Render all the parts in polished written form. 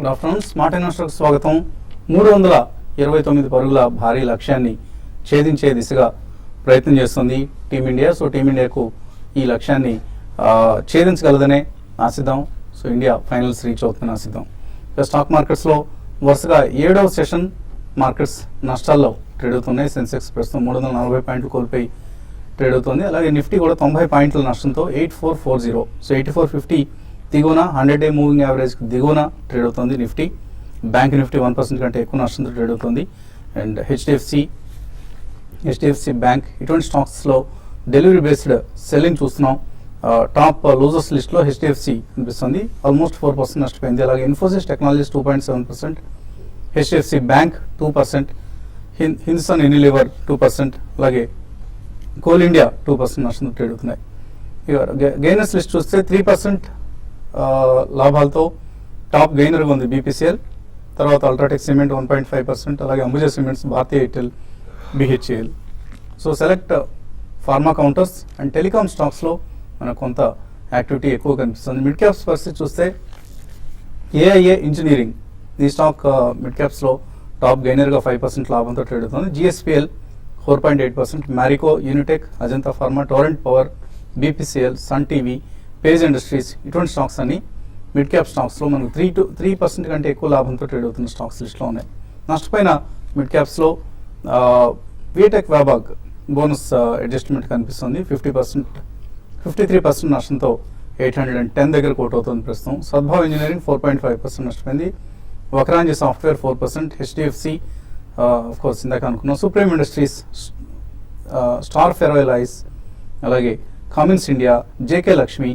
Good afternoon. Smart ఇన్వెస్టర్కి స్వాగతం. 329 పరుగుల భారీ లక్ష్యాన్ని ఛేదించే దిశగా ప్రయత్నం చేస్తుంది టీమిండియా. సో టీమిండియాకు ఈ లక్ష్యాన్ని ఛేదించగలదనే ఆశిద్దాం. సో ఇండియా ఫైనల్స్ రీచ్ అవుతుందని ఆశిద్దాం. ఇక స్టాక్ మార్కెట్స్లో వరుసగా 7వ సెషన్ మార్కెట్స్ నష్టాల్లో ట్రేడ్ అవుతున్నాయి. సెన్సెక్స్ ప్రస్తుతం 340 పాయింట్లు కోల్పోయి ట్రేడ్ అవుతుంది. అలాగే నిఫ్టీ కూడా 90 పాయింట్ల నష్టంతో 8440. సో 8450 దిగువన 100-డే మూవింగ్ యావరేజ్ దిగువన ట్రేడ్ అవుతుంది నిఫ్టీ. బ్యాంక్ నిఫ్టీ 1% కంటే ఎక్కువ నష్టంతో ట్రేడ్ అవుతుంది. అండ్ హెచ్డిఎఫ్సి బ్యాంక్ ఇటువంటి స్టాక్స్లో డెలివరీ బేస్డ్ సెల్లింగ్ చూస్తున్నాం. టాప్ లూజర్స్ లిస్ట్లో హెచ్డిఎఫ్సి కనిపిస్తుంది, ఆల్మోస్ట్ 4% నష్టపోయింది. అలాగే Infosys technologies 2.7%, HDFC bank 2%, Hindustan Unilever 2%, అలాగే కోల్ ఇండియా 2% నష్టంతో ట్రేడ్ అవుతున్నాయి. ఇక గెయినర్స్ లిస్ట్ చూస్తే 3% లాభాలతో టాప్ గెయినర్గా ఉంది బీపీసీఎల్. తర్వాత అల్ట్రాటెక్ సిమెంట్ 1.5%, అలాగే Ambuja cements, Bharatiya Airtel, BHEL. So select pharma counters and telecom స్టాక్స్లో మనకు కొంత యాక్టివిటీ ఎక్కువ కనిపిస్తుంది. మిడ్ క్యాప్స్ పరిస్థితి చూస్తే ఏఐఏ ఇంజనీరింగ్ ఈ స్టాక్ మిడ్ క్యాప్స్లో టాప్ గెయినర్గా 5% లాభంతో ట్రేడ్ అవుతుంది. GSPL 4.8%, Marico, Unitech, Ajanta Pharma, Torrent Power, BPCL, Sun TV, Page Industries ఇటువంటి స్టాక్స్ అన్ని మిడ్ క్యాప్ స్టాక్స్లో మనకు 3% కంటే ఎక్కువ లాభంతో ట్రేడ్ అవుతున్న స్టాక్స్ లిస్ట్లో ఉన్నాయి. నష్టపోయిన మిడ్ క్యాప్స్లో వీటెక్ వ్యాబాగ్ బోనస్ అడ్జస్ట్మెంట్ కనిపిస్తుంది. 53% నష్టంతో 810 దగ్గర కోట్ అవుతుంది ప్రస్తుతం. సద్భావ్ ఇంజనీరింగ్ 4.5% నష్టపోయింది. వక్రాంజీ సాఫ్ట్వేర్ 4%, హెచ్డిఎఫ్సి కోర్స్ ఇందాక అనుకున్నాం, సుప్రీం ఇండస్ట్రీస్, స్టార్ ఫెరోయిలైస్, అలాగే కామిన్స్ India, JK Lakshmi,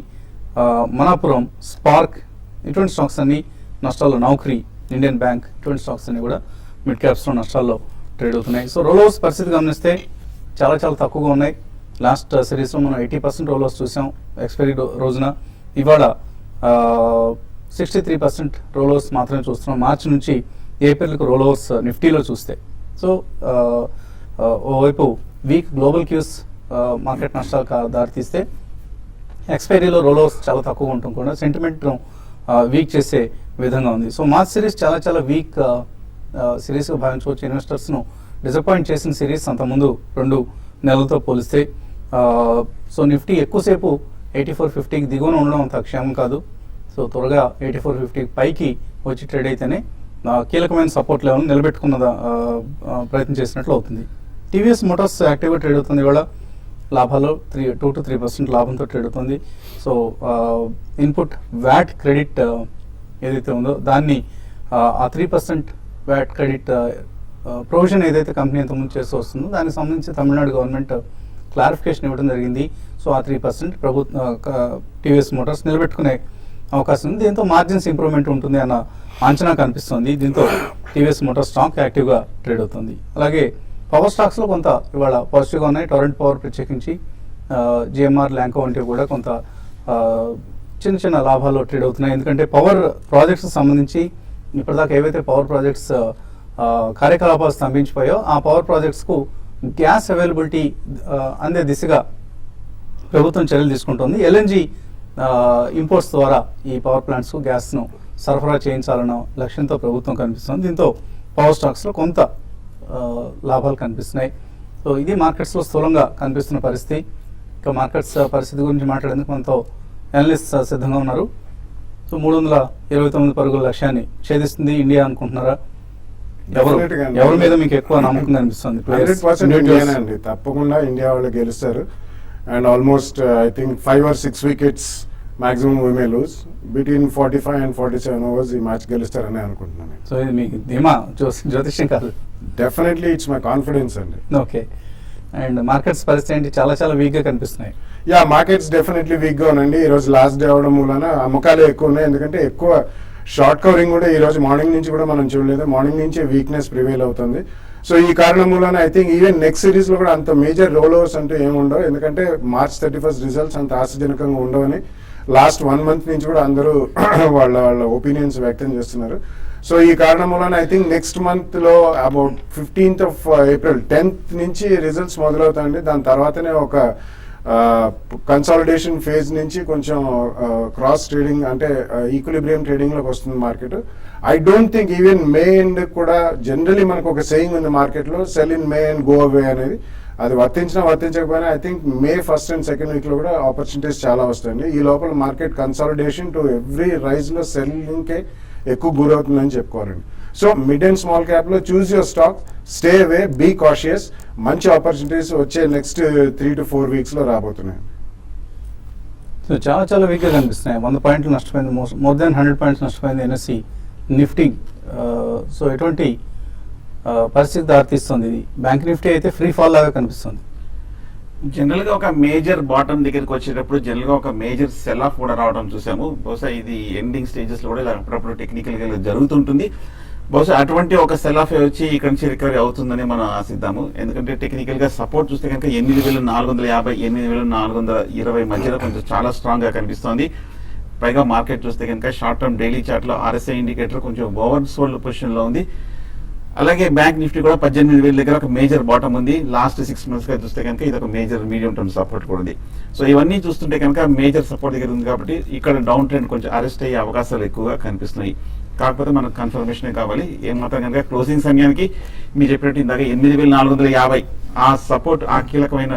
Manappuram, spark ఇటువంటి స్టాక్స్ అన్ని నష్టాల్లో, నౌకరీ, ఇండియన్ బ్యాంక్ ఇటువంటి స్టాక్స్ అన్ని కూడా మిడ్ క్యాప్స్లో నష్టాల్లో ట్రేడ్ అవుతున్నాయి. సో రోలోవర్స్ పరిస్థితి గమనిస్తే చాలా తక్కువగా ఉన్నాయి. లాస్ట్ సిరీస్లో మనం 80% రోలోవర్స్ చూసాం ఎక్స్పైరీ రోజున. ఇవాళ 63% రోలోవర్స్ మాత్రమే చూస్తున్నాం. మార్చి నుంచి ఏప్రిల్కు రోలోవర్స్ నిఫ్టీలో చూస్తే. సో ఓవైపు వీక్ గ్లోబల్ క్యూస్ మార్కెట్ నష్టాలు దారితీస్తే ఎక్స్పైరీలో రోలోవర్స్ చాలా తక్కువ ఉండటం కూడా సెంటిమెంట్ను వీక్ చేసే విధంగా ఉంది. సో మార్చ్ సిరీస్ చాలా వీక్ సిరీస్గా భావించవచ్చు. ఇన్వెస్టర్స్ను డిసప్పాయింట్ చేసిన సిరీస్ అంతకుముందు 2 నెలలతో పోలిస్తే. సో నిఫ్టీ ఎక్కువసేపు 8450కి దిగువన ఉండడం అంత క్షేమం కాదు. సో త్వరగా 8450 పైకి వచ్చి ట్రేడ్ అయితేనే కీలకమైన సపోర్ట్ లెవెల్ నిలబెట్టుకున్న ప్రయత్నం చేసినట్లు అవుతుంది. టీవీఎస్ మోటార్స్ యాక్టివ్గా ట్రేడ్ అవుతుంది. ఇవాళ లాభాలు 2-3% లాభంతో ట్రేడ్ అవుతుంది. సో ఇన్పుట్ వ్యాట్ క్రెడిట్ ఏదైతే ఉందో దాన్ని ఆ 3% వ్యాట్ క్రెడిట్ ప్రొవిజన్ ఏదైతే కంపెనీ ఇంతకుముందు చేస్తూ వస్తుందో దానికి సంబంధించి తమిళనాడు గవర్నమెంట్ క్లారిఫికేషన్ ఇవ్వడం జరిగింది. సో ఆ 3% టీవీఎస్ మోటార్స్ నిలబెట్టుకునే అవకాశం ఉంది. దీంతో మార్జిన్స్ ఇంప్రూవ్మెంట్ ఉంటుంది అన్న అంచనా కనిపిస్తుంది. దీంతో టీవీఎస్ మోటార్ స్టాక్ యాక్టివ్గా ట్రేడ్ అవుతుంది. అలాగే పవర్ స్టాక్స్లో కొంత ఇవాళ పాజిటివ్గా ఉన్నాయి. టొరెంట్ పవర్ ప్రత్యేకించి జిఎంఆర్, ల్యాంకో వంటివి కూడా కొంత చిన్న లాభాల్లో ట్రేడ్ అవుతున్నాయి. ఎందుకంటే పవర్ ప్రాజెక్ట్స్ సంబంధించి ఇప్పటిదాకా ఏవైతే పవర్ ప్రాజెక్ట్స్ కార్యకలాపాలు స్తంభించిపోయో ఆ పవర్ ప్రాజెక్ట్స్కు గ్యాస్ అవైలబిలిటీ అందే దిశగా ప్రభుత్వం చర్యలు తీసుకుంటుంది. ఎల్ఎన్జీ ఇంపోర్ట్స్ ద్వారా ఈ పవర్ ప్లాంట్స్కు గ్యాస్ను సరఫరా చేయించాలన్న లక్ష్యంతో ప్రభుత్వం కనిపిస్తుంది. దీంతో పవర్ స్టాక్స్లో కొంత లాభాలు కనిపిస్తున్నాయి. సో ఇది మార్కెట్స్లో స్థూలంగా కనిపిస్తున్న పరిస్థితి. ఇక మార్కెట్స్ పరిస్థితి గురించి మాట్లాడేందుకు మనతో అనలిస్ట్ సిద్ధంగా ఉన్నారు. సో 329 పరుగుల లక్ష్యాన్ని ఛేదిస్తుంది ఇండియా అనుకుంటున్నారా? ఎవరి మీద మీకు ఎక్కువ నమ్మకం కనిపిస్తుంది? 100% తప్పకుండా ఇండియా వాళ్ళు గెలుస్తారు. And almost I think 5 or 6 wickets maximum we may lose. Between 45 and 47 overs ఈ మ్యాచ్ గెలుస్తారని అనుకుంటున్నాను. సో ఇది మీకు ధీమా జ్యోతిష్యం కాదు? డెఫినెట్లీ ఇట్స్ మై కాన్ఫిడెన్స్ అండి. ఓకే. అండ్ మార్కెట్స్ పరిస్థితి ఏంటి? చాలా వీక్గా కనిపిస్తున్నాయి. యా, మార్కెట్స్ డెఫినెట్లీ వీక్గా ఉన్నాయండి. ఈ రోజు లాస్ట్ డే అవడం మూలన అమ్మకాలు ఎక్కువ ఉన్నాయి. ఎందుకంటే ఎక్కువ షార్ట్ కవరింగ్ కూడా ఈ రోజు మార్నింగ్ నుంచి కూడా మనం చూడలేదు. మార్నింగ్ నుంచే వీక్నెస్ ప్రివేల్ అవుతుంది. సో ఈ కారణం మూలన I think even next series లో కూడా అంత మేజర్ రోల్ ఓవర్స్ అంటూ ఏముండవు. ఎందుకంటే March 31 రిజల్ట్స్ అంత ఆశాజనకంగా ఉండవని లాస్ట్ 1 month నుంచి కూడా అందరూ వాళ్ళ ఒపీనియన్స్ వ్యక్తం చేస్తున్నారు. సో ఈ కారణం వలన ఐ థింక్ నెక్స్ట్ మంత్లో about 15th of April 10th నుంచి రిజల్ట్స్ మొదలవుతాయండి. దాని తర్వాతనే ఒక కన్సాలిడేషన్ ఫేజ్ నుంచి కొంచెం క్రాస్ ట్రేడింగ్ అంటే ఈక్విలిబ్రియం ట్రేడింగ్లోకి వస్తుంది market. I don't think even May end కూడా జనరలీ మనకు ఒక సేయింగ్ ఉంది మార్కెట్లో, sell in May and go away అనేది. అది వర్తించకపోయినా I think May 1st and 2nd వీక్లో కూడా ఆపర్చునిటీస్ చాలా వస్తాయండి. ఈ లోపల మార్కెట్ కన్సాలిడేషన్ టు ఎవ్రీ రైజ్లో సెల్లింగ్కే ఎక్కువ గురవుతుందని చెప్పుకోవాలండి. సో మిడ్ అండ్ స్మాల్ క్యాప్లో choose your stock, stay away, be cautious. మంచి ఆపర్చునిటీస్ వచ్చే నెక్స్ట్ 3 to 4 వీక్స్లో రాబోతున్నాయి. సో చాలా వీక్గా కనిపిస్తున్నాయి. 100 పాయింట్లు నష్టపోయింది, మోర్ దాన్ 100 పాయింట్స్ నష్టపోయింది ఎన్ఎస్సి నిఫ్టీ. సో ఎటువంటి పరిస్థితి దారితీస్తుంది ఇది? బ్యాంక్ నిఫ్టీ అయితే ఫ్రీ ఫాల్ లాగా కనిపిస్తుంది. జనరల్గా ఒక మేజర్ బాటమ్ దగ్గరికి వచ్చేటప్పుడు జనరల్గా ఒక మేజర్ సెల్ ఆఫ్ కూడా రావడం చూసాము. బహుశా ఇది ఎండింగ్ స్టేజెస్లో కూడా ఇలా అప్పుడప్పుడు టెక్నికల్గా జరుగుతుంటుంది. బహుశా అటువంటి ఒక సెల్ ఆఫ్ వచ్చి ఇక్కడ నుంచి రికవరీ అవుతుందని మనం ఆశిద్దాము. ఎందుకంటే టెక్నికల్గా సపోర్ట్ చూస్తే కనుక 8,450, 8,420 మధ్యలో కొంచెం చాలా స్ట్రాంగ్గా కనిపిస్తోంది. పైగా మార్కెట్ చూస్తే కనుక షార్ట్ టర్మ్ డైలీ చార్ట్లో RSI ఇండికేటర్ కొంచెం ఓవర్ సోల్డ్ పొజిషన్లో ఉంది. అలాగే బ్యాంక్ నిఫ్టీ కూడా 18,000 దగ్గర ఒక మేజర్ బాటమ్ ఉంది. లాస్ట్ 6 months గా చూస్తే కనుక ఇది ఒక మేజర్ మీడియం టర్మ్ సపోర్ట్ కూడా ఉంది. సో ఇవన్నీ చూస్తుంటే కనుక మేజర్ సపోర్ట్ దగ్గర ఉంది కాబట్టి ఇక్కడ డౌన్ ట్రెండ్ కొంచెం అరెస్ట్ అయ్యే అవకాశాలు ఎక్కువగా కనిపిస్తున్నాయి. కాకపోతే మనకు కన్ఫర్మేషన్ కావాలి. ఏమాత్రం కనుక క్లోజింగ్ సమయానికి మీరు చెప్పినట్టు ఇందాక 8,450 ఆ సపోర్ట్, ఆ కీలకమైన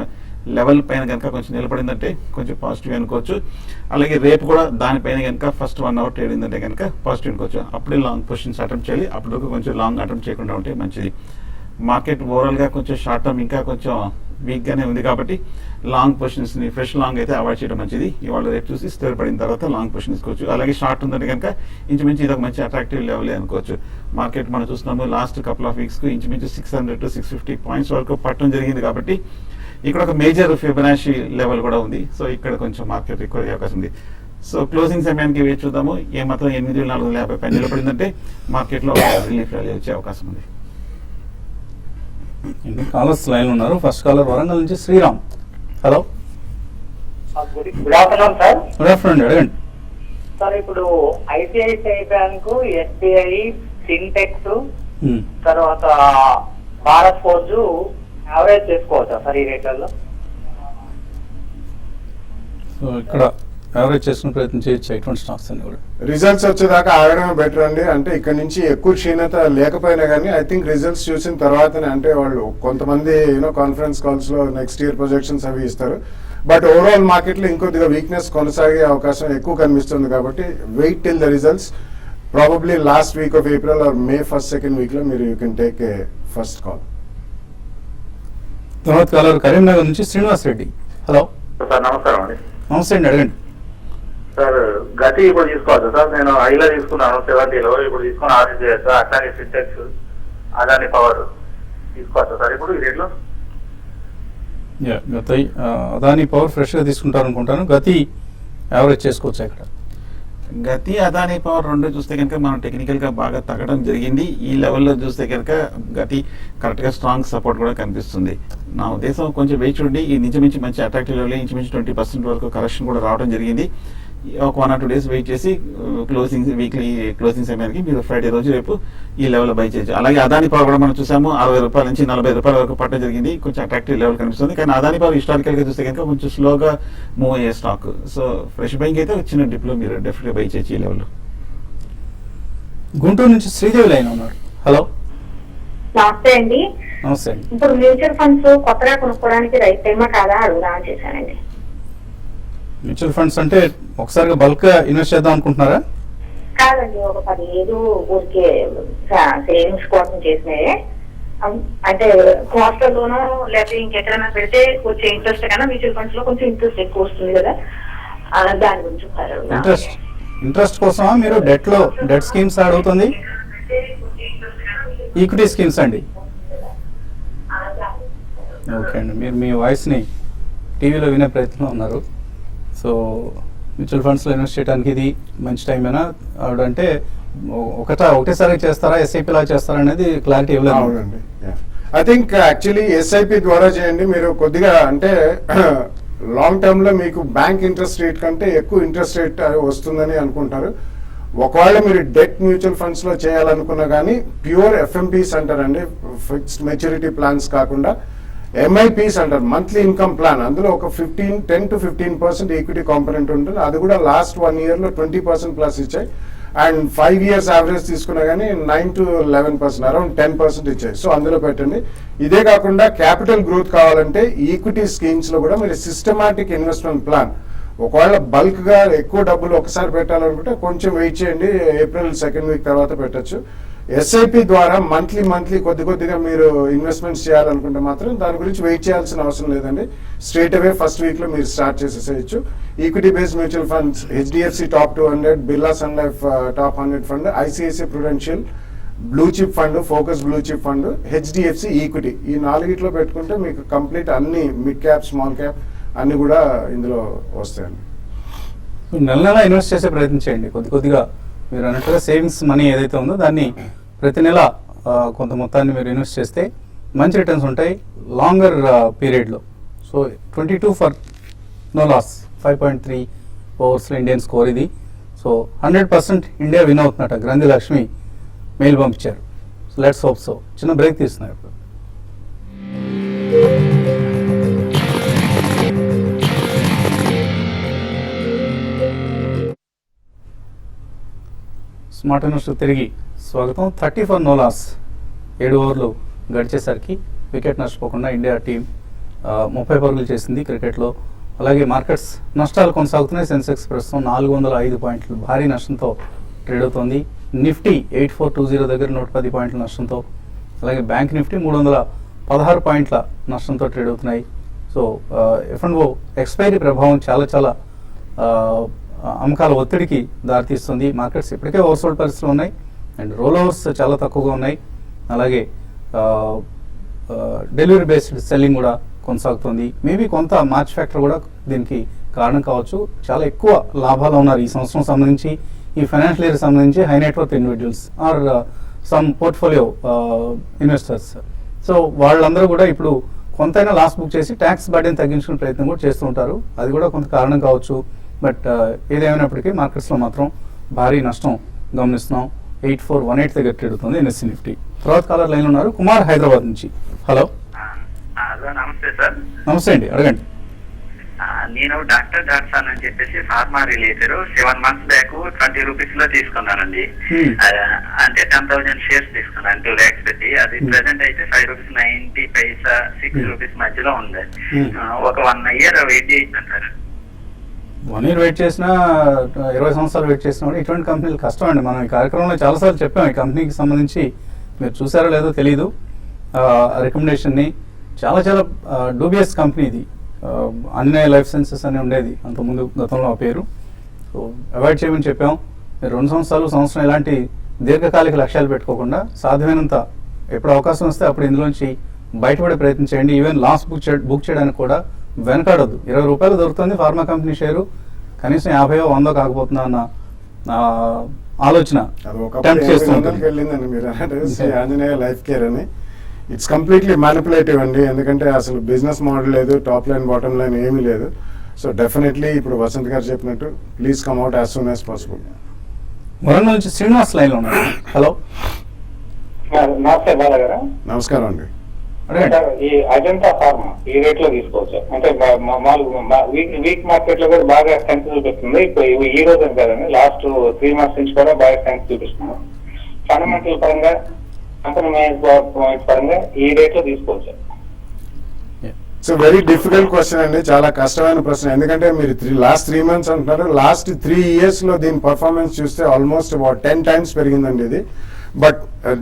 లెవెల్ పైన కనుక కొంచెం నిలబడిందంటే కొంచెం పాజిటివ్ అనుకోవచ్చు. అలాగే రేపు కూడా దానిపైన కనుక ఫస్ట్ 1 hour ట్రేడ్ అయిందంటే కనుక పాజిటివ్ అనుకోవచ్చు. అప్పుడే లాంగ్ పొజిషన్స్ అటెంప్ట్ చేయాలి. అప్పటివరకు కొంచెం లాంగ్ అటెంప్ట్ చేయకుండా ఉంటే మంచిది. మార్కెట్ ఓవరాల్గా కొంచెం షార్ట్ టర్మ్ ఇంకా కొంచెం వీక్గానే ఉంది కాబట్టి లాంగ్ పొజిషన్స్ని ఫ్రెష్ లాంగ్ అయితే అవాయిడ్ చేయడం మంచిది. ఇవాళ రేపు చూసి స్థిరపడిన తర్వాత లాంగ్ పొజిషన్ తీసుకోవచ్చు. అలాగే షార్ట్ ఉందంటే కనుక ఇంచుమించు ఇది ఒక మంచి అట్రాక్టివ్ లెవెల్ అనుకోవచ్చు. మార్కెట్ మనం చూస్తున్నాము లాస్ట్ కపుల్ ఆఫ్ వీక్స్కు ఇంచుమించు 600 to 650 పాయింట్స్ వరకు పట్టడం జరిగింది కాబట్టి ఇక్కడ ఒక మేజర్ ఫిబొనాచి లెవెల్ కూడా ఉంది. సో ఇక్కడ కొంచెం మార్కెట్ రికవరీ అయ్యే అవకాశం ఉంది. సో క్లోజింగ్ సమయానికి వేచి చూద్దాము. ఏమాత్రం 8,450 పైన నిలబడిందంటే మార్కెట్లో రిలీఫ్ ర్యాలీ వచ్చే అవకాశం ఉంది. కాలర్స్ లైన్ ఉన్నారు. ఫస్ట్ కాలర్ వరంగల్ నుంచి Sriram. Hello, good afternoon sir. Good afternoon, అడగండి సార్. ఇప్పుడు ICICI బ్యాంకు, SBI, సింటెక్స్, తర్వాత భారత్ ఫోర్జ్ యావరేజ్ చేసుకోవచ్చా సార్ ఈ రేట్లలో? సో ఇక్కడ యావరేజ్ చేసుకునే ప్రయత్నం చేయొచ్చు ఎటువంటి స్టాక్స్ అన్ని కూడా. రిజల్ట్స్ వచ్చేదాకా ఆగడమే బెటర్ అండి. అంటే ఇక్కడ నుంచి ఎక్కువ క్షీణత లేకపోయినా కానీ ఐ థింక్ రిజల్ట్స్ చూసిన తర్వాతనే, అంటే వాళ్ళు కొంతమంది కాన్ఫరెన్స్ కాల్స్ లో నెక్స్ట్ ఇయర్ ప్రొజెక్షన్స్ అవి ఇస్తారు. బట్ ఓవరాల్ మార్కెట్ లో ఇంకొద్దిగా వీక్నెస్ కొనసాగే అవకాశం ఎక్కువ కనిపిస్తుంది కాబట్టి wait till the results. Probably last week of April or May 1st, 2nd week లో మీరు you can take a first call. తర్వాత కాలర్ కరీంనగర్ నుంచి శ్రీనివాస్ రెడ్డి. Hello sir. నమస్కారం అండి. నమస్తే అండి, అడగండి సార్. గతి ఇప్పుడు తీసుకోవచ్చు సార్. నేను ఐలో తీసుకున్నాను 70లో, ఇప్పుడు తీసుకుని RCS, అట్లాగే సింటెక్స్, అదాని పవర్ తీసుకోవచ్చు సార్ ఇప్పుడు ఈ రేట్లో? గతి అదాని పవర్ ఫ్రెష్గా తీసుకుంటారు అనుకుంటాను. గతి యావరేజ్ చేసుకోవచ్చు ఇక్కడ. గతి అదాని పవర్ రెండు చూస్తే కనుక మనం టెక్నికల్గా బాగా తగ్గడం జరిగింది. ఈ లెవెల్లో చూస్తే కనుక గతి కరెక్ట్గా స్ట్రాంగ్ సపోర్ట్ కూడా కనిపిస్తుంది. నా ఉద్దేశం కొంచెం వెయిట్ చూడండి. ఈ ఇంచుమించి మంచి అట్రాక్టివ్ లెవెల్, ఇంచుమించు 20% వరకు కరెక్షన్ కూడా రావడం జరిగింది. ఒక 1 or 2 days వెయిట్ చేసి వీక్లీ క్లోజింగ్ సమయానికి మీరు ఫ్రైడే రోజు రేపు ఈ లెవెల్లో బై చేయొచ్చు. అలాగే అదాని పవర్ కూడా మనం చూసాము 60 రూపాయల నుంచి 40 రూపాయల వరకు పట్టడం జరిగింది. కొంచెం అట్రాక్టివ్ లెవెల్ కనిపిస్తుంది. కానీ అదాని పవర్ హిస్టారికల్గా చూస్తే కనుక కొంచెం స్లోగా మూవ్ అయ్యే స్టాక్. సో ఫ్రెష్ బైంగ్ అయితే చిన్న డిప్లో మీరు డెఫినెట్గా బై చేయొచ్చు ఈ లెవెల్లో. గుంటూరు నుంచి శ్రీదేవి లైన్ ఉన్నారు. హలో, నమస్తే అండి. నమస్తే అండి. ఇప్పుడు మ్యూచువల్ ఫండ్స్ కొత్తగా కొనుక్కోవడానికి రైట్ టైమా కాదా అడుగుదామని చేశానండి. మ్యూచువల్ ఫండ్స్ అంటే ఒకసారిగా బల్క్ ఇన్వెస్ట్ చేద్దాం అనుకుంటున్నారా? కాదండి, ఒక 15 ఊరికే సేవింగ్స్ కోసం చేసినాయే. అంటే హాస్టల్లోనో లేకపోతే ఇంకెక్కడైనా పెడితే కొంచెం ఇంట్రెస్ట్ కన్నా మ్యూచువల్ ఫండ్స్ లో కొంచెం ఇంట్రెస్ట్ ఎక్కువ వస్తుంది కదా, దాని గురించి. ఇంట్రెస్ట్ కోసమా మీరు డెట్ స్కీమ్స్ అడుగుతుంది? ఈక్విటీ స్కీమ్స్ అండి. ఓకే అండి, మీరు మీ వాయిస్ని టీవీలో వినే ప్రయత్నంలో ఉన్నారు. సో మ్యూచువల్ ఫండ్స్లో ఇన్వెస్ట్ చేయడానికి ఇది మంచి టైం అయినా అంటే ఒకటేసారి చేస్తారా, ఎస్ఐపి లా చేస్తారా అనేది క్లారిటీ ఇవ్వలేదు. అవునండి, ఐ థింక్ యాక్చువల్లీ SIP ద్వారా చేయండి. మీరు కొద్దిగా అంటే లాంగ్ టర్మ్ లో మీకు బ్యాంక్ ఇంట్రెస్ట్ రేట్ కంటే ఎక్కువ ఇంట్రెస్ట్ రేట్ వస్తుందని అనుకుంటారు. ఒకవేళ మీరు డెట్ మ్యూచువల్ ఫండ్స్ లో చేయాలనుకున్నా కానీ ప్యూర్ FMPs అంటారండి, ఫిక్స్డ్ మెచ్యూరిటీ ప్లాన్స్ కాకుండా ఎంఐపీస్ అంటారు, మంత్లీ ఇన్కమ్ ప్లాన్. అందులో ఒక 10 to 15% ఈక్విటీ కాంపోనెంట్ ఉంటుంది. అది కూడా లాస్ట్ 1 year లో 20% ప్లస్ ఇచ్చాయి. అండ్ 5 years యావరేజ్ తీసుకున్నా కానీ 9 to 11%, అరౌండ్ 10% ఇచ్చాయి. సో అందులో పెట్టండి. ఇదే కాకుండా క్యాపిటల్ గ్రోత్ కావాలంటే ఈక్విటీ స్కీమ్స్ లో కూడా మీరు సిస్టమాటిక్ ఇన్వెస్ట్మెంట్ ప్లాన్, ఒకవేళ బల్క్ గా ఎక్కువ డబ్బులు ఒకసారి పెట్టాలనుకుంటే కొంచెం వెయిట్ చేయండి, ఏప్రిల్ 2nd week తర్వాత పెట్టచ్చు. ఎస్ఐపి ద్వారా మంత్లీ కొద్దిగా మీరు ఇన్వెస్ట్మెంట్స్ చేయాలనుకుంటే మాత్రం దాని గురించి వెయిట్ చేయాల్సిన అవసరం లేదండి. స్ట్రేట్ అవే ఫస్ట్ వీక్ లో మీరు స్టార్ట్ చేసేసేయచ్చు. Equity based mutual funds, HDFC top 200, Birla Sun Life top 100 fund, ICICI Prudential blue chip fund, focus blue chip fund, HDFC equity, ఈ 4 పెట్టుకుంటే మీకు కంప్లీట్ అన్ని మిడ్ క్యాప్, స్మాల్ క్యాప్ అన్ని కూడా ఇందులో వస్తాయండి. నెల ఇన్వెస్ట్ చేసే ప్రయత్నం చేయండి. కొద్దిగా మీరు అన్నట్టుగా సేవింగ్స్ మనీ ఏదైతే ఉందో దాన్ని ప్రతి నెల కొంత మొత్తాన్ని మీరు ఇన్వెస్ట్ చేస్తే మంచి రిటర్న్స్ ఉంటాయి లాంగర్ పీరియడ్లో. సో 22 for no loss, 5.3 ఓవర్స్లో ఇండియన్ స్కోర్ ఇది. సో 100% ఇండియా విన్ అవుతున్నట్ట. గ్రంథి లక్ష్మి మెయిల్ పంపించారు. So let's hope so. చిన్న బ్రేక్ తీస్తున్నారు ఇప్పుడు. స్మార్ట్ ఇన్వెస్టర్ తిరిగి స్వాగతం. 30 for no loss, 7 ఓవర్లు గడిచేసరికి వికెట్ నష్టపోకుండా ఇండియా టీం 30 పరుగులు చేసింది క్రికెట్లో. అలాగే మార్కెట్స్ నష్టాలు కొనసాగుతున్నాయి. సెన్సెక్స్ ప్రస్తుతం 405 పాయింట్లు భారీ నష్టంతో ట్రేడ్ అవుతోంది. నిఫ్టీ 8420 దగ్గర 110 పాయింట్ల నష్టంతో, అలాగే బ్యాంక్ నిఫ్టీ 316 పాయింట్ల నష్టంతో ట్రేడ్ అవుతున్నాయి. సో F&O ఎక్స్పైరీ ప్రభావం చాలా అమ్మకాల ఒత్తిడికి దారితీస్తుంది. మార్కెట్స్ ఇప్పటికే ఓవర్సోల్డ్ పరిస్థితులు ఉన్నాయి అండ్ రోల్ ఓవర్స్ చాలా తక్కువగా ఉన్నాయి. అలాగే డెలివరీ బేస్డ్ సెల్లింగ్ కూడా కొనసాగుతుంది. మేబీ కొంత మార్చ్ ఫ్యాక్టర్ కూడా దీనికి కారణం కావచ్చు. చాలా ఎక్కువ లాభాలు ఉన్నారు ఈ సంవత్సరం సంబంధించి, ఈ ఫైనాన్షియల్ ఇయర్ సంబంధించి high net worth individuals or some portfolio investors. So వాళ్ళందరూ కూడా ఇప్పుడు కొంతైనా లాస్ బుక్ చేసి ట్యాక్స్ బర్డెన్ తగ్గించుకునే ప్రయత్నం కూడా చేస్తూ ఉంటారు. అది కూడా కొంత కారణం కావచ్చు. బట్ ఏదేమైనప్పటికీ మార్కెట్స్లో మాత్రం భారీ నష్టం గమనిస్తున్నాం. 8418 దగ్గర ట్రేడ్ అవుతుంది ఎన్ఎస్సి నిఫ్టీ. తర్వాత కాలర్ లైన్ ఉన్నారు కుమార్ హైదరాబాద్ నుంచి. హలో. నమస్తే సార్. నమస్తే అండి, అడగండి. నేను డాక్టర్ జాక్సన్ అని చెప్పేసి pharma related 7 months back 20 rupees లో తీసుకున్నానండి. అంటే 10,000 షేర్స్ తీసుకున్నాను 2 lakhs పెట్టి. అది ప్రెసెంట్ అయితే 5 rupees 90 6 rupees మధ్యలో ఉంది. ఒక 1 year వెయిట్ చేయించాను. 1 year వెయిట్ చేసినా 20 సంవత్సరాలు వెయిట్ చేసినా కూడా ఇటువంటి కంపెనీలు కష్టం అండి. మనం ఈ కార్యక్రమంలో చాలాసార్లు చెప్పాం. ఈ కంపెనీకి సంబంధించి మీరు చూసారో లేదో తెలీదు. రికమెండేషన్ని చాలా డూబియస్ కంపెనీ ఇది. ఆంజనేయ లైఫ్ సైన్సెస్ అని ఉండేది అంతకుముందు గతంలో ఆ పేరు. సో అవాయిడ్ చేయమని చెప్పాం. మీరు 2 సంవత్సరం ఇలాంటి దీర్ఘకాలిక లక్ష్యాలు పెట్టుకోకుండా సాధ్యమైనంత ఎప్పుడు అవకాశం వస్తే అప్పుడు ఇందులోంచి బయటపడే ప్రయత్నం చేయండి. ఈవెన్ లాస్ బుక్ చేయడానికి కూడా వెనకాడొద్దు. 20 రూపాయలు దొరుకుతుంది ఫార్మా కంపెనీ షేరు, కనీసం 50 100 కాకపోతుందా అన్న ఆలోచన టెంప్ట్ చేస్తుంది. వెళ్ళిందండి మీరు అన్నట్టు ఆంజనేయ లైఫ్ కేర్ అని. ఇట్స్ కంప్లీట్లీ మ్యానిపులేటివ్ అండి. ఎందుకంటే అసలు బిజినెస్ మోడల్ లేదు, టాప్ లైన్ బాటమ్ లైన్ ఏమీ లేదు. సో డెఫినెట్లీ ఇప్పుడు వసంత్ గారు చెప్పినట్టు please come out as soon as possible. Warangal నుంచి శ్రీనివాస్ లైన్ లో ఉన్నారు. హలో. నమస్తే బాలగారు. నమస్కారం అండి. ఈ అజంతా ఫార్మా ఈ రేట్ లో తీసుకోవచ్చు అంటే వీక్ మార్కెట్ లో కూడా బాగా స్ట్రెంత్ చూపిస్తుంది. ఇప్పుడు ఈ రోజు కదండి, లాస్ట్ 3 months నుంచి కూడా బాగా స్ట్రెంత్ చూపిస్తుంది. ఫండమెంటల్ పరంగా కంపెనీ మేనేజ్మెంట్ పరంగా ఈ రేట్ లో తీసుకోవచ్చు. సో వెరీ డిఫికల్ట్ క్వశ్చన్ అండి, చాలా కష్టమైన ప్రశ్న. ఎందుకంటే మీరు లాస్ట్ 3 months అంటున్నారు. లాస్ట్ 3 years లో దీని పర్ఫార్మెన్స్ చూస్తే ఆల్మోస్ట్ అబౌట్ 10 times పెరిగిందండి ఇది. బట్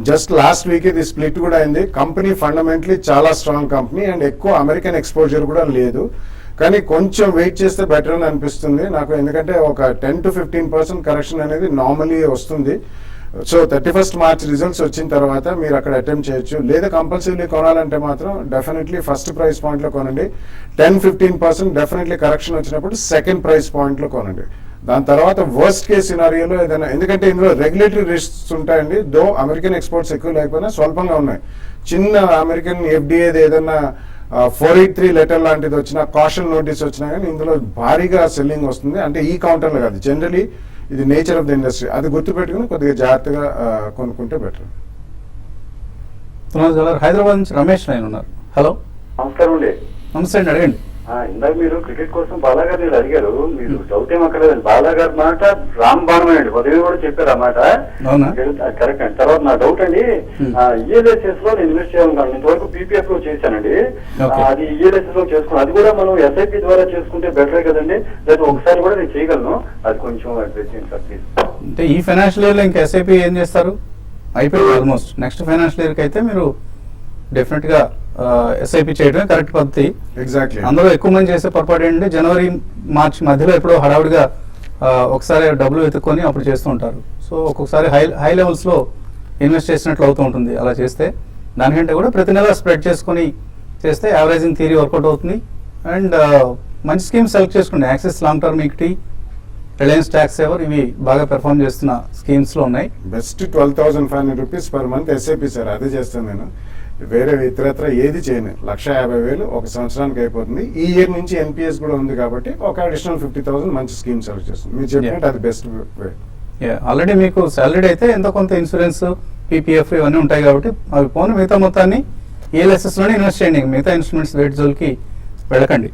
జస్ట్ లాస్ట్ వీక్ ఇది స్ప్లిట్ కూడా అయింది. కంపెనీ ఫండమెంటలీ చాలా స్ట్రాంగ్ కంపెనీ అండ్ ఎక్కువ అమెరికన్ ఎక్స్పోజర్ కూడా లేదు. కానీ కొంచెం వెయిట్ చేస్తే బెటర్ అని అనిపిస్తుంది నాకు. ఎందుకంటే ఒక 10 to 15% కరెక్షన్ అనేది నార్మలీ వస్తుంది. సో 31st March రిజల్ట్స్ వచ్చిన తర్వాత మీరు అక్కడ అటెంప్ట్ చేయొచ్చు. లేదా కంపల్సరీలీ కొనాలంటే మాత్రం డెఫినెట్లీ ఫస్ట్ ప్రైస్ పాయింట్లో కొనండి. 10-15% డెఫినెట్లీ కరెక్షన్ వచ్చినప్పుడు సెకండ్ ప్రైస్ పాయింట్లో కొనండి. దాని తర్వాత వర్స్ట్ కేస్ సినారియోలో ఏదైనా, ఎందుకంటే ఇందులో రెగ్యులేటరీ రిస్క్స్ ఉంటాయండి. దో అమెరికన్ ఎక్స్పోర్ట్స్ ఎక్కువ లేకపోయినా స్వల్పంగా ఉన్నాయి. చిన్న అమెరికన్ ఎఫ్డిఏది ఏదైనా 483 లెటర్ లాంటిది వచ్చినా, కాషన్ నోటీస్ వచ్చినా కానీ ఇందులో భారీగా సెల్లింగ్ వస్తుంది. అంటే ఈ కౌంటర్లో కాదు, జనరలీ ఇది నేచర్ ఆఫ్ ద ఇండస్ట్రీ. అది గుర్తుపెట్టుకుని కొద్దిగా జాగ్రత్తగా కొనుక్కుంటే బెటర్. హైదరాబాద్ నుంచి రమేష్ లైన్ ఉన్నారు. హలో. నమస్కారం అండి. నమస్తే అండి, అడగండి. ఇందాక మీరు క్రికెట్ కోసం బాలా గారిని అడిగారు, మీరు డౌట్ ఏం అక్కర్లేదండి. బాలా గారి మాట రాంబాణం అండి, ఉదయం కూడా చెప్పారు ఆ మాట. అవునా? కరెక్ట్ అండి. తర్వాత నా డౌట్ అండి, ఈఎల్ఎస్ఎస్ లో నేను ఇన్వెస్ట్ చేయాలనుకున్నాను. ఇంతవరకు పీపీఎఫ్ లో చేశానండి. అది ఈఎల్ఎస్ఎస్ లో చేసుకున్నాను. అది కూడా మనం ఎస్ఐపి ద్వారా చేసుకుంటే బెటరే కదండి, లేదా ఒకసారి కూడా నేను చేయగలను. అది కొంచెం అడ్వైస్ చేయండి సార్ ప్లీజ్. అంటే ఈ ఫైనాన్షియల్ ఇయర్లో ఇంకా ఎస్ఐపి ఏం చేస్తారు? అయిపోయింది ఆల్మోస్ట్. నెక్స్ట్ ఫైనాన్షియల్ ఇయర్కి అయితే మీరు డెఫినెట్గా ఎస్ఐపి చేయడమే కరెక్ట్ పద్ధతి. ఎగ్జాక్ట్లీ. అందులో ఎక్కువ మంది చేసే పొరపాటు ఏంటంటే జనవరి మార్చి మధ్యలో ఎప్పుడో హడావుడిగా ఒకసారి డబ్బులు వెతుక్కొని అప్పుడు చేస్తూ ఉంటారు. సో ఒక్కొక్కసారి హై లెవెల్స్లో ఇన్వెస్ట్ చేసినట్లు అవుతూ ఉంటుంది అలా చేస్తే. దానికంటే కూడా ప్రతి నెల స్ప్రెడ్ చేసుకొని చేస్తే యావరేజింగ్ థియరీ వర్కౌట్ అవుతుంది. అండ్ మంచి స్కీమ్స్ సెలెక్ట్ చేసుకోండి. Axis long term equity, Reliance tax saver, ఇవి బాగా పెర్ఫామ్ చేస్తున్న స్కీమ్స్లో ఉన్నాయి. Best 12,500 rupees per month SIP sir, అదే చేస్తాను నేను. వేరే ఇతరత్ర ఏది చేయను. 1,50,000 ఒక సంవత్సరానికి అయిపోతుంది. ఈ ఇయర్ నుంచి ఎన్పిఎస్ కూడా ఉంది కాబట్టి ఒక అడిషనల్ 50,000 మంచి స్కీమ్ సెలెక్ట్ చేస్తుంది. మీరు చెప్పినట్టు అది బెస్ట్ వే. ఆల్రెడీ మీకు సాలరీ అయితే ఎంతో కొంత ఇన్సూరెన్స్, పీపీఎఫ్ ఇవన్నీ ఉంటాయి కాబట్టి అవి పోను మిగతా మొత్తాన్ని ఈఎల్ఎస్ఎస్లోనే ఇన్వెస్ట్ చేయండి. మిగతా ఇన్స్ట్రుమెంట్స్ వేట్ జోలికి వెళ్ళకండి.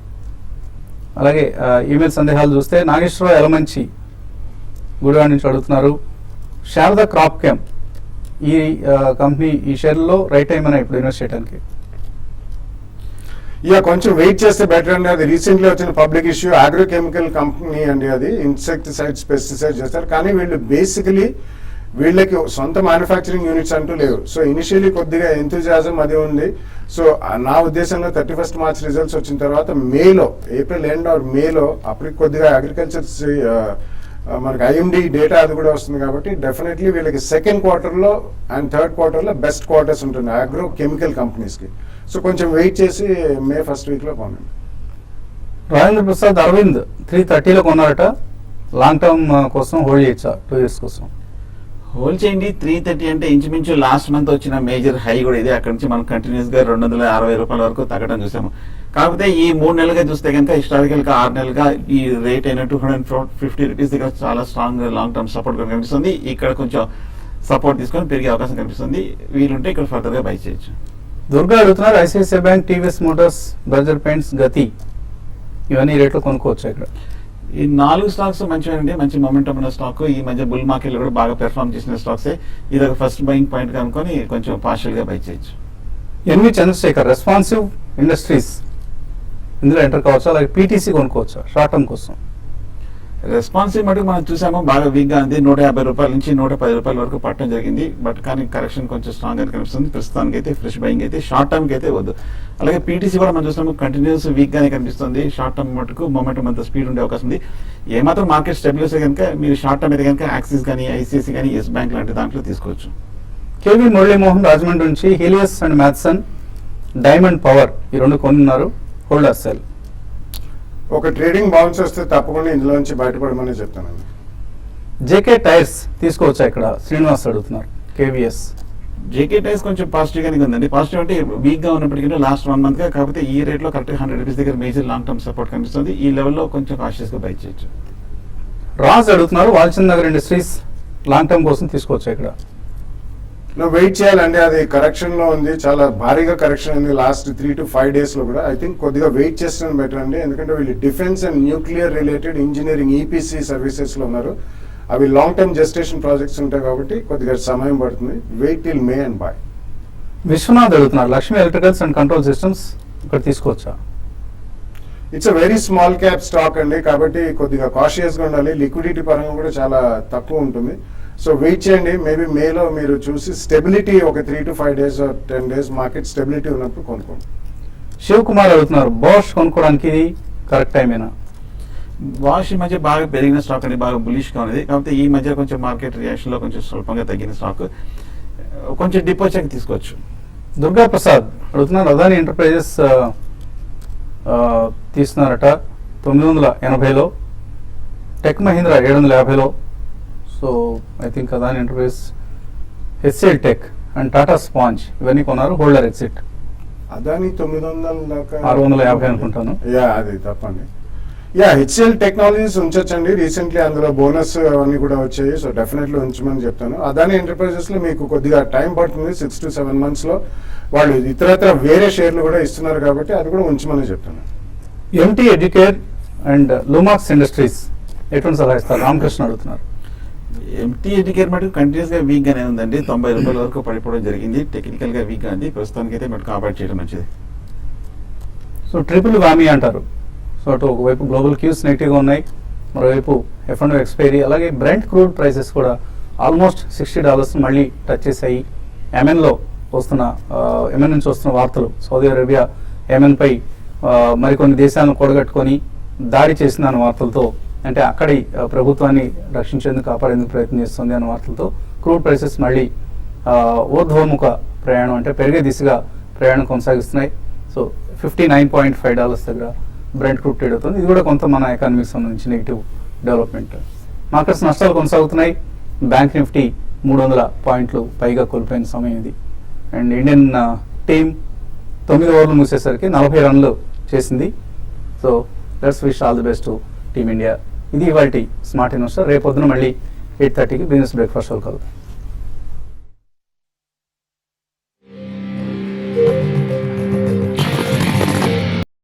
అలాగే ఈమెయిల్ సందేహాలు చూస్తే నాగేశ్వరరావు ఎలమంచి గుడివాడ నుంచి అడుగుతున్నారు, శారదా క్రాప్ క్యామ్ ఈ కంపెనీ ఈ షేర్లో రైట్ టైం అయినా ఇప్పుడు ఇన్వెస్ట్ చేయడానికి? కొంచెం వెయిట్ చేస్తే బెటర్ అండి. అది రీసెంట్లీ వచ్చిన పబ్లిక్ ఇష్యూ. అగ్రోకెమికల్ కంపెనీ అండి, అది ఇన్సెక్టిసైడ్స్, పెస్టిసైడ్స్ చేస్తారు. కానీ వీళ్ళు బేసికలీ వీళ్ళకి సొంత మ్యానుఫ్యాక్చరింగ్ యూనిట్స్ అంటూ లేవు. సో ఇనిషియలీ కొద్దిగా ఎంతూజియాజం అది ఉంది. సో నా ఉద్దేశంలో 31st మార్చ్ రిజల్ట్స్ వచ్చిన తర్వాత మేలో, ఏప్రిల్ ఎండ్ ఆర్ మేలో అప్పటికి కొద్దిగా అగ్రికల్చర్ మనకి ఐఎండి డేటా అది కూడా వస్తుంది కాబట్టి డెఫినెట్లీ వీళ్ళకి సెకండ్ క్వార్టర్లో అండ్ థర్డ్ క్వార్టర్లో బెస్ట్ క్వార్టర్స్ ఉంటుంది అగ్రో కెమికల్ కంపెనీస్కి. సో కొంచెం వెయిట్ చేసి మే ఫస్ట్ వీక్లో కొనండి. రాజేంద్ర ప్రసాద్ అరవింద్ 330లో కొన్నారట. లాంగ్ టర్మ్ కోసం హోల్డ్ చేయొచ్చా 2 years కోసం? హోల్డ్ చేయండి. 330 అంటే ఇంచుమించు లాస్ట్ మంత్ వచ్చిన మేజర్ హై కూడా ఇదే. అక్కడ నుంచి మనం కంటిన్యూస్ గా 260 రూపాయల వరకు తగ్గడం చూసాము. కాకపోతే ఈ 3 నెలలుగా చూస్తే కనుక హిస్టారికల్ గా 6 నెలలుగా ఈ రేట్ అయిన 250 రూపీస్ దగ్గర చాలా స్ట్రాంగ్ లాంగ్ టర్మ్ సపోర్ట్ కనిపిస్తుంది. ఇక్కడ కొంచెం సపోర్ట్ తీసుకొని పెరిగే అవకాశం కనిపిస్తుంది. వీలుంటే ఇక్కడ ఫర్దర్ గా బై చేయొచ్చు. దుర్గా అడుగుతున్నారు, ICICI bank, TVS Motors, Berger paints, గతి ఇవన్నీ రేట్లో కొనుక్కోవచ్చు ఇక్కడ? ఈ 4 స్టాక్స్ మంచివండి, మంచి మొమెంటం ఉన్న స్టాక్. ఈ మధ్య బుల్ మార్కెట్ లో కూడా బాగా పెర్ఫార్మ్ చేసిన స్టాక్స్. ఇది ఒక ఫస్ట్ బయింగ్ పాయింట్ కనుకొని కొంచెం పార్షియల్ గా బై చేయొచ్చు. ఎన్వి చంద్రశేఖర్, రెస్పాన్సివ్ ఇండస్ట్రీస్, ఇందులో ఎంటర్ కావచ్చా? అలాగే పీటీసీ కొనుక్కోవచ్చా షార్ట్ టర్మ్ కోసం? రెస్పాన్సివ్ మటుకు మనం చూసాము బాగా వీక్ గా ఉంది. 150 రూపాయల నుంచి 110 రూపాయల వరకు పట్టడం జరిగింది. బట్ కానీ కరెక్షన్ కొంచెం స్ట్రాంగ్ గా కనిపిస్తుంది. ప్రస్తుతానికి అయితే ఫ్రెష్ బయింగ్ అయితే, షార్ట్ టర్మ్ కి అయితే వద్దు. అలాగే పీటీసీ కూడా మనం చూసాము కంటిన్యూస్ వీక్ గానే కనిపిస్తుంది. షార్ట్ టర్మ్ మటుకు మొమెంటం అంత స్పీడ్ ఉండే అవకాశం ఉంది. ఏమాత్రం మార్కెట్ స్టెబిలైజ్ కనుక మీరు షార్ట్ టర్మ్ అయితే కనుక యాక్సిస్ కానీ, ఐసిఐసి కానీ, ఎస్ బ్యాంక్ లాంటి దాంట్లో తీసుకోవచ్చు. కేవీ మురళీమోహన్ రాజమండ్రి నుంచి, Helios and Matheson, Diamond Power ఈ 2 కొనున్నారు. Hold or sell? ఒక ట్రేడింగ్ బౌన్స్ వస్తే తప్పకుండా ఇందులోంచి బయటపడమని చెప్తానండి. జేకే టైర్స్ తీసుకోవచ్చా ఇక్కడ? శ్రీనివాస్ అడుగుతున్నారు, కేవీఎస్. జేకే టైర్స్ కొంచెం పాజిటివ్ గానే ఉందండి. పాజిటివ్ అంటే వీక్ గా ఉన్నప్పటికీ లాస్ట్ 1 month గా, కాకపోతే ఈ రేట్ లో కరెక్ట్ 100 రూపీస్ దగ్గర మేజర్ లాంగ్ టర్మ్ సపోర్ట్ కనిపిస్తుంది. ఈ లెవెల్లో కొంచెం కాషియస్ గా బై చేయొచ్చు. రాజ్ అడుగుతున్నారు, Walchand Nagar industries long term కోసం తీసుకోవచ్చా ఇక్కడ? వెయిట్ చేయాలండి. అది కరెక్షన్ లో ఉంది, చాలా భారీగా కరెక్షన్ ఉంది లాస్ట్ 3 to 5 days లో కూడా. ఐ థింక్ కొద్దిగా వెయిట్ చేస్తాను బెటర్ అండి. ఎందుకంటే వీళ్ళు defence and nuclear related engineering EPC services లో ఉన్నారు. అవి లాంగ్ టర్మ్ జెస్టేషన్ ప్రాజెక్ట్స్ ఉంటాయి కాబట్టి కొద్దిగా సమయం పడుతుంది. Wait till May and buy. Vishwanath అడుగుతున్నారు, Lakshmi Electricals and Control Systems ఇక్కడ తీసుకోవచ్చా? It's a very small cap stock అండి, కాబట్టి కొద్దిగా కాషియస్ గా ఉండాలి. లిక్విడిటీ పరంగా కూడా చాలా తక్కువ ఉంటుంది. సో వెయిట్ చేయండి. మేబీ మేలో మీరు చూసి స్టెబిలిటీ ఒక 3 to 5 days or 10 days market stability ఉన్నప్పుడు కొనుక్కోండి. శివ్ కుమార్ అడుగుతున్నారు, బాష్ కొనుక్కోవడానికి కరెక్ట్ టైమేనా? వాష్ ఈ మధ్య బాగా పెరిగిన స్టాక్ అండి, బాగా బులిష్ గా ఉంది. కాకపోతే ఈ మధ్య కొంచెం మార్కెట్ రియాక్షన్ లో కొంచెం స్వల్పంగా తగ్గిన స్టాక్, కొంచెం డిప్ వచ్చాక తీసుకోవచ్చు. దుర్గా ప్రసాద్ అడుగుతున్నారు, అదాని ఎంటర్ప్రైజెస్ తీస్తున్నారట 980లో, టెక్ మహీంద్రా 750లో. So I think Adani Enterprise, HCL Tech and Tata Sponge ఇవన్నీ కొన్నారు. Holder exit. అదాని 900 దాకా 650 అనుకుంటాను. అది తప్పండి. యా, హెచ్సిఎల్ టెక్నాలజీస్ ఉంచొచ్చండి. రీసెంట్లీ అందులో బోనస్ అవన్నీ కూడా వచ్చాయి. సో డెఫినెట్లీ ఉంచమని చెప్తాను. అదాని ఎంటర్ప్రైజెస్ లో మీకు కొద్దిగా టైం పడుతుంది, 6 to 7 months లో వాళ్ళు ఇతరత్ర వేరే షేర్లు కూడా ఇస్తున్నారు కాబట్టి అది కూడా ఉంచమని చెప్తాను. Empty educare and Lumax industries ఎటువంటి సలహా ఇస్తారు? రామకృష్ణ అడుగుతున్నారు. ఎంటీ ఎడ్యుకేర్ మటుకు కంటిన్యూస్ గా వీక్ గానే ఉందండి. 90 రూపాయల వరకు పడిపోవడం జరిగింది. టెక్నికల్ గా వీక్ గా ఉంది. ప్రస్తుతానికి అయితే మటుకు అవాయిడ్ చేయడం మంచిది. సో ట్రిపుల్ వామీ అంటారు. సో అటు ఒకవైపు గ్లోబల్ క్యూస్ నెగిటివ్గా ఉన్నాయి, మరోవైపు F&O ఎక్స్పైరీ, అలాగే బ్రెంట్ క్రూడ్ ప్రైసెస్ కూడా ఆల్మోస్ట్ $60 మళ్ళీ టచ్ చేశాయి. యెమెన్ నుంచి వస్తున్న వార్తలు, సౌదీ అరేబియా యెమెన్ పై మరికొన్ని దేశాలను కూడగట్టుకొని దాడి చేసిన అన్న వార్తలతో, అంటే అక్కడి ప్రభుత్వాన్ని రక్షించేందుకు కాపాడేందుకు ప్రయత్నం చేస్తుంది అన్న వార్తలతో క్రూడ్ ప్రైసెస్ మళ్ళీ ఊర్ధ్వముఖ ప్రయాణం, అంటే పెరిగే దిశగా ప్రయాణం కొనసాగిస్తున్నాయి. సో $59.5 దగ్గర బ్రెంట్ క్రూడ్ ట్రేడ్ అవుతుంది. ఇది కూడా కొంత మన ఎకానమీకి సంబంధించి నెగిటివ్ డెవలప్మెంట్. మార్కెట్స్ నష్టాలు కొనసాగుతున్నాయి. బ్యాంక్ నిఫ్టీ 300 పాయింట్లు పైగా కోల్పోయిన సమయం ఇది. అండ్ ఇండియన్ టీం 9 ఓవర్లు మూసేసరికి 40 రన్లు చేసింది. So let's wish all the best to team India. ఇది ఇవాల్టి స్మార్ట్ ఇన్వెస్టర్. రేపొద్దున మళ్ళీ 8:30కి బిజినెస్ బ్రేక్ఫాస్ట్ కలుగుతాం.